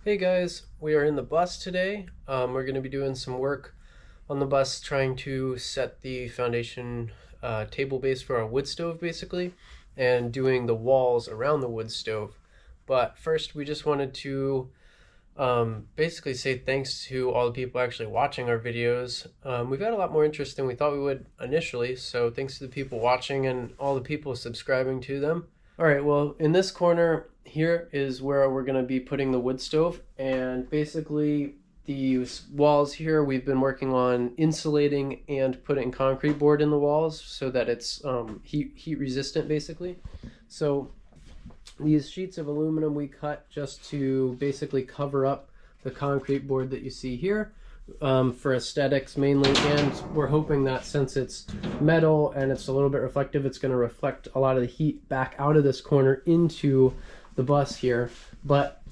Hey guys, we are in the bus today. We're going to be doing some work on the bus trying to set the foundation table base for our wood stove basically and doing the walls around the wood stove. But first we just wanted to basically say thanks to all the people actually watching our videos. We've had a lot more interest than we thought we would initially, so thanks to the people watching and all the people subscribing to them. All right, well, in this corner here is where we're going to be putting the wood stove, and basically these walls here we've been working on insulating and putting concrete board in the walls so that it's heat resistant basically. So these sheets of aluminum we cut just to basically cover up the concrete board that you see here, for aesthetics mainly, and we're hoping that since it's metal and it's a little bit reflective, it's going to reflect a lot of the heat back out of this corner into the bus here. But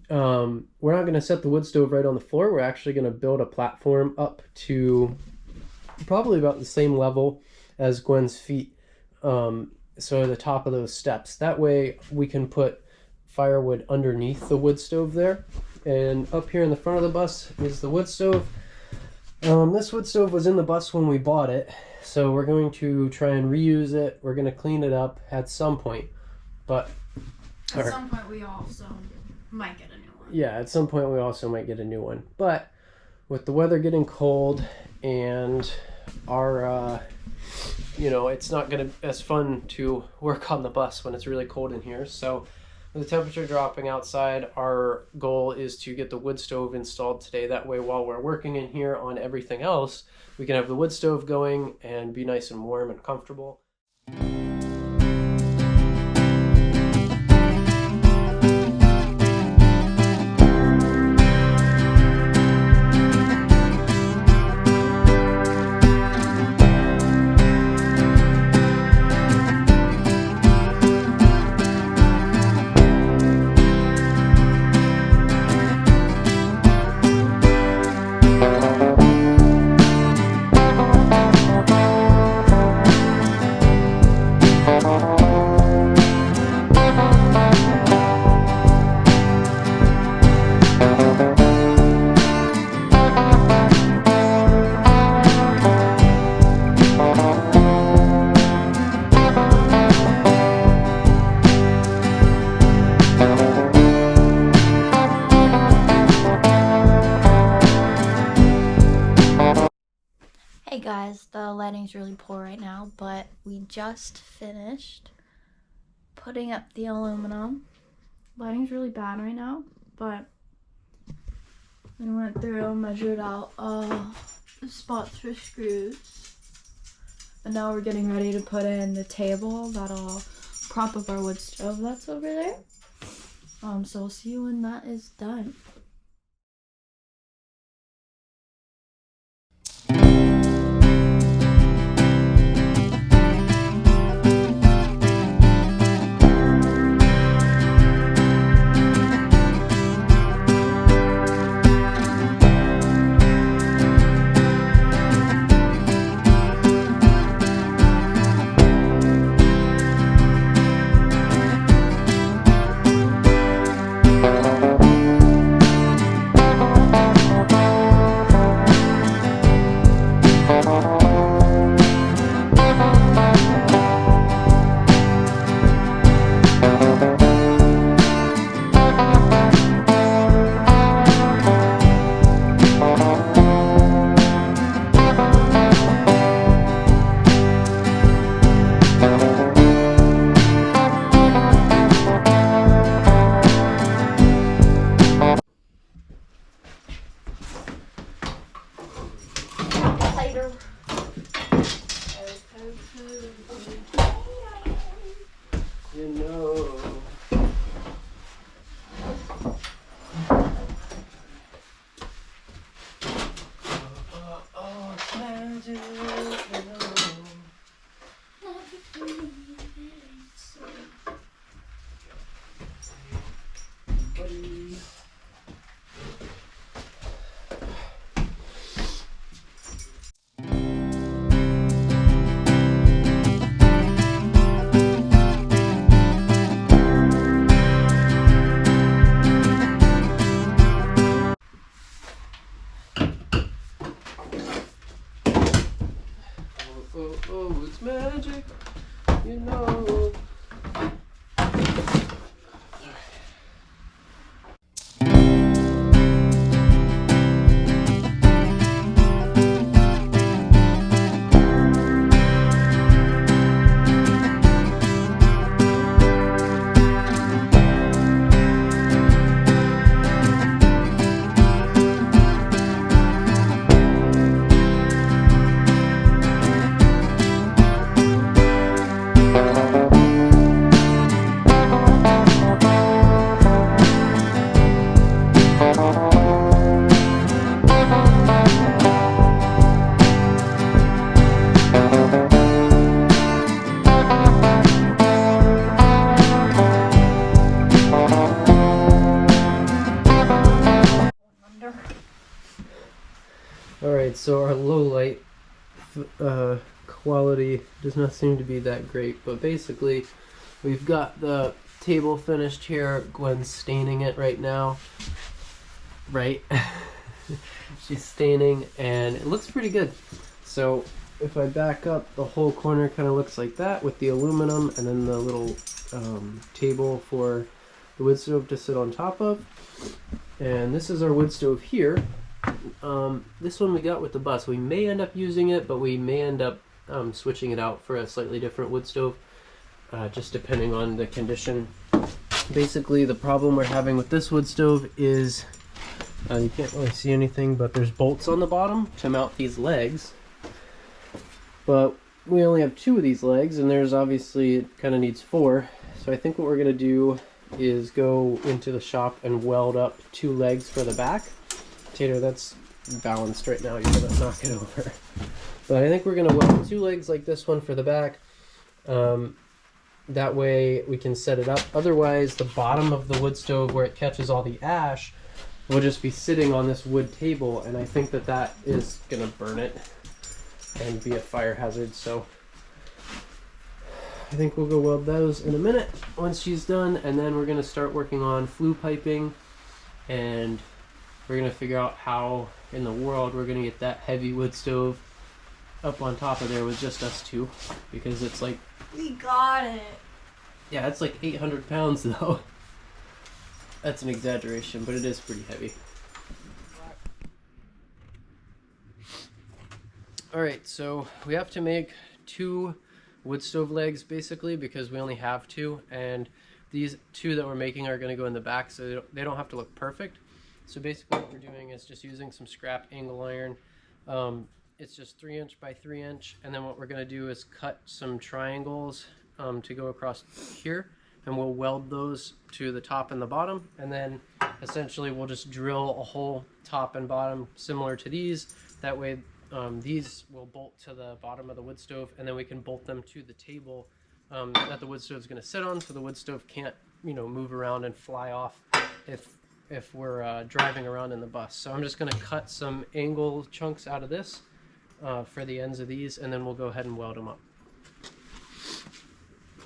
we're not going to set the wood stove right on the floor. We're actually going to build a platform up to probably about the same level as Gwen's feet, so the top of those steps. That way we can put firewood underneath the wood stove there. And up here in the front of the bus is the wood stove. This wood stove was in the bus when we bought it, so we're going to try and reuse it. We're going to clean it up at some point, but at some point we also might get a new one. Yeah, at some point we also might get a new one. But with the weather getting cold and our it's not going to be as fun to work on the bus when it's really cold in here. So with the temperature dropping outside, our goal is to get the wood stove installed today. That way, while we're working in here on everything else, we can have the wood stove going and be nice and warm and comfortable. Hey guys, the lighting's really poor right now, but we just finished putting up the aluminum. Lighting's really bad right now, but we went through, measured out the spots for screws, and now we're getting ready to put in the table that'll prop up our wood stove that's over there. So we'll see you when that is done. Alright, so our low light quality does not seem to be that great, but basically we've got the table finished here. Gwen's staining it right now. Right? She's staining and it looks pretty good. So if I back up, the whole corner kind of looks like that with the aluminum and then the little table for the wood stove to sit on top of. And this is our wood stove here. This one we got with the bus. We may end up using it, but we may end up switching it out for a slightly different wood stove, just depending on the condition. Basically, the problem we're having with this wood stove is you can't really see anything, but there's bolts on the bottom to mount these legs. But we only have 2 of these legs, and there's obviously, it kind of needs 4. So I think what we're going to do is go into the shop and weld up 2 legs for the back. Tater, that's balanced right now. You're going to knock it over. But I think we're going to weld 2 legs like this one for the back. That way we can set it up. Otherwise, the bottom of the wood stove where it catches all the ash will just be sitting on this wood table, and I think that that is going to burn it and be a fire hazard. So I think we'll go weld those in a minute once she's done, and then we're going to start working on flue piping, and we're going to figure out how in the world we're going to get that heavy wood stove up on top of there with just us 2, because it's like, We got it. yeah, it's like 800 pounds though. That's an exaggeration, but it is pretty heavy. Alright, so we have to make 2 wood stove legs basically, because we only have 2, and these 2 that we're making are going to go in the back, so they don't have to look perfect. So basically what we're doing is just using some scrap angle iron. It's just 3" by 3", and then what we're going to do is cut some triangles to go across here, and we'll weld those to the top and the bottom, and then essentially we'll just drill a hole top and bottom similar to these. That way these will bolt to the bottom of the wood stove, and then we can bolt them to the table that the wood stove is going to sit on, so the wood stove can't, you know, move around and fly off if we're driving around in the bus. So I'm just going to cut some angle chunks out of this for the ends of these, and then we'll go ahead and weld them up.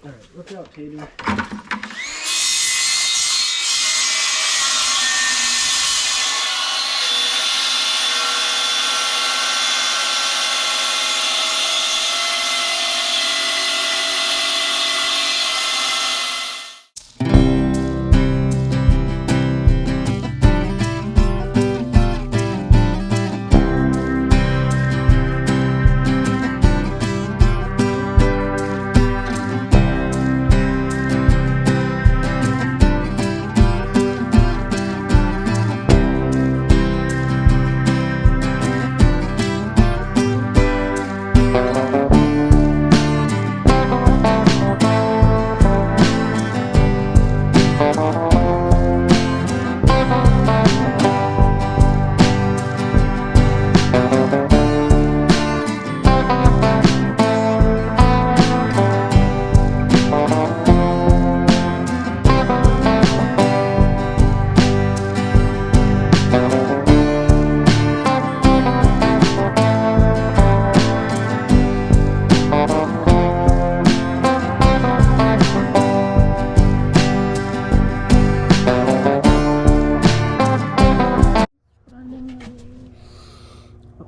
Alright, look out, Tater.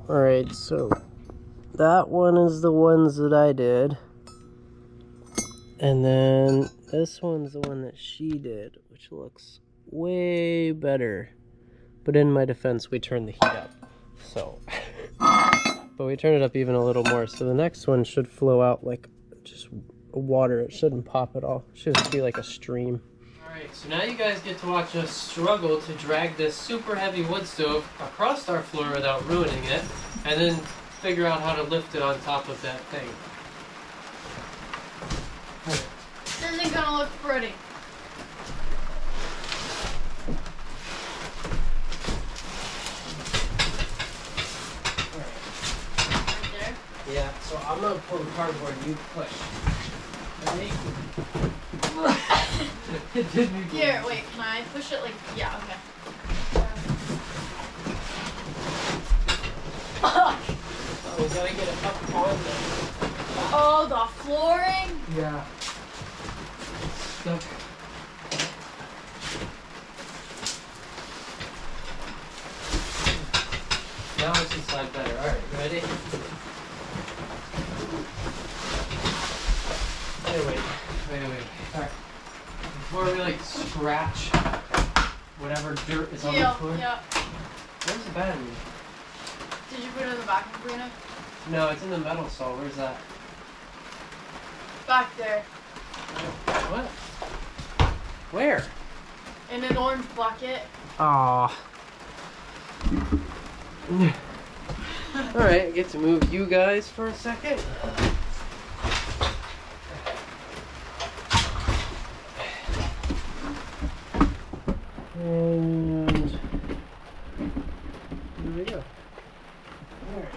Alright, so that one is the ones that I did. And then this one's the one that she did, which looks way better. But in my defense, we turned the heat up. So, but we turned it up even a little more. So the next one should flow out like just water. It shouldn't pop at all. It should just be like a stream. Alright, so now you guys get to watch us struggle to drag this super heavy wood stove across our floor without ruining it, and then figure out how to lift it on top of that thing. This isn't gonna look pretty. Right there? Yeah, so I'm gonna pull the cardboard and you push. Ready? It didn't even. Here, wait, can I push it like, yeah, okay. gotta get it up on the... Oh, the flooring? Yeah. Stuck. Now it should slide better. Alright, ready? Wait. Alright. Before we like scratch whatever dirt is on the floor. Yeah. Where's the battery? Did you put it in the vacuum cleaner? No, it's in the metal saw. Where's that? Back there. What? Where? In an orange bucket. Aw. Alright, I get to move you guys for a second. And here we go. Alright.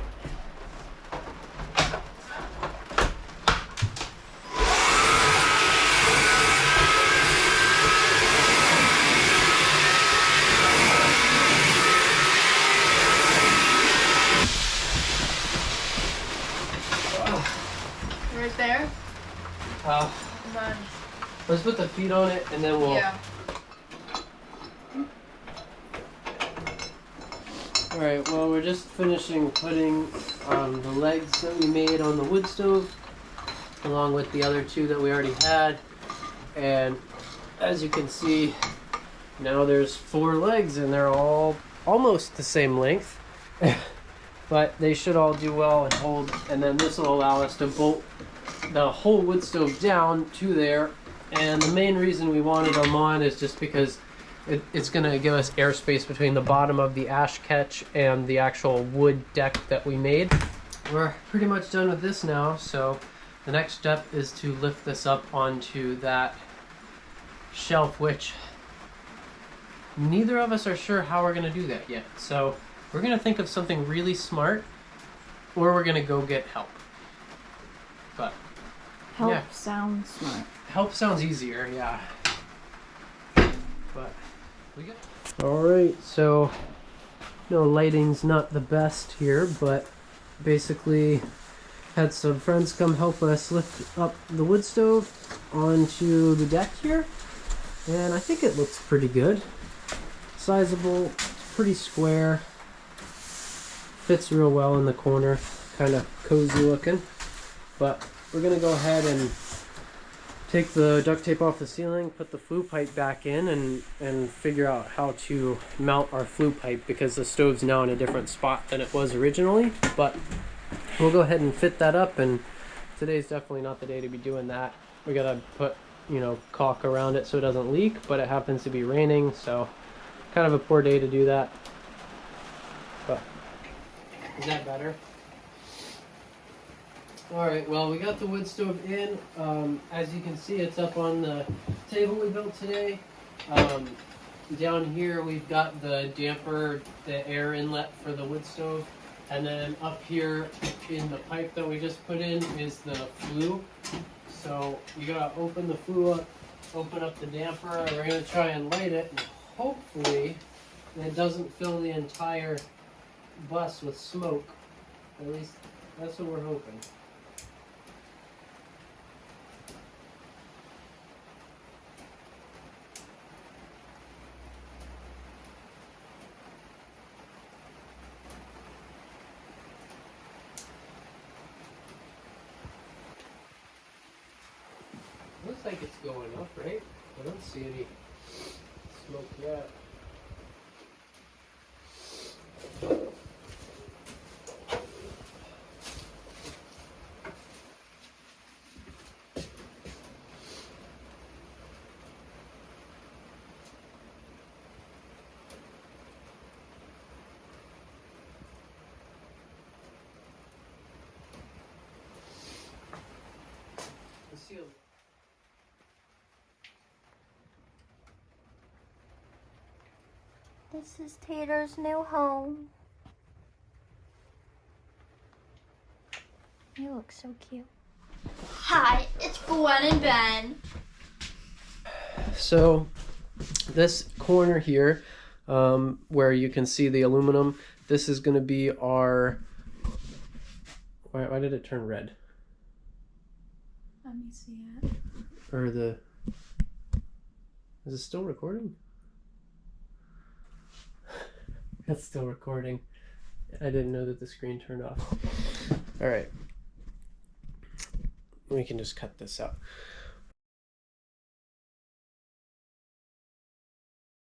Right there? Nice. Let's put the feet on it and then we'll... Yeah. Alright, well we're just finishing putting the legs that we made on the wood stove along with the other two that we already had, and as you can see now there's 4 legs and they're all almost the same length but they should all do well and hold, and then this will allow us to bolt the whole wood stove down to there. And the main reason we wanted them on is just because it's going to give us airspace between the bottom of the ash catch and the actual wood deck that we made. We're pretty much done with this now, so the next step is to lift this up onto that shelf, which neither of us are sure how we're going to do that yet. So we're going to think of something really smart, or we're going to go get help. But Help yeah. sounds smart. Help sounds easier, yeah. But we got. Alright, so no, lighting's not the best here, but basically had some friends come help us lift up the wood stove onto the deck here, and I think it looks pretty good. Sizable, pretty square, fits real well in the corner, kind of cozy looking. But we're gonna go ahead and take the duct tape off the ceiling, put the flue pipe back in, and figure out how to mount our flue pipe, because the stove's now in a different spot than it was originally. But we'll go ahead and fit that up, and today's definitely not the day to be doing that. We gotta put, caulk around it so it doesn't leak, but it happens to be raining, so kind of a poor day to do that. But is that better? Alright, well, we got the wood stove in. As you can see, it's up on the table we built today. Down here we've got the damper, the air inlet for the wood stove. And then up here in the pipe that we just put in is the flue. So you gotta open the flue up, open up the damper, and we're gonna try and light it. And hopefully it doesn't fill the entire bus with smoke. At least that's what we're hoping. Looks like it's going up, right? I don't see any smoke yet. Let's see. This is Tater's new home. You look so cute. Hi, it's Gwen and Ben. So this corner here, where you can see the aluminum, this is going to be our Why did it turn red? Let me see it. Or is it still recording? That's still recording. I didn't know that the screen turned off. All right. We can just cut this out.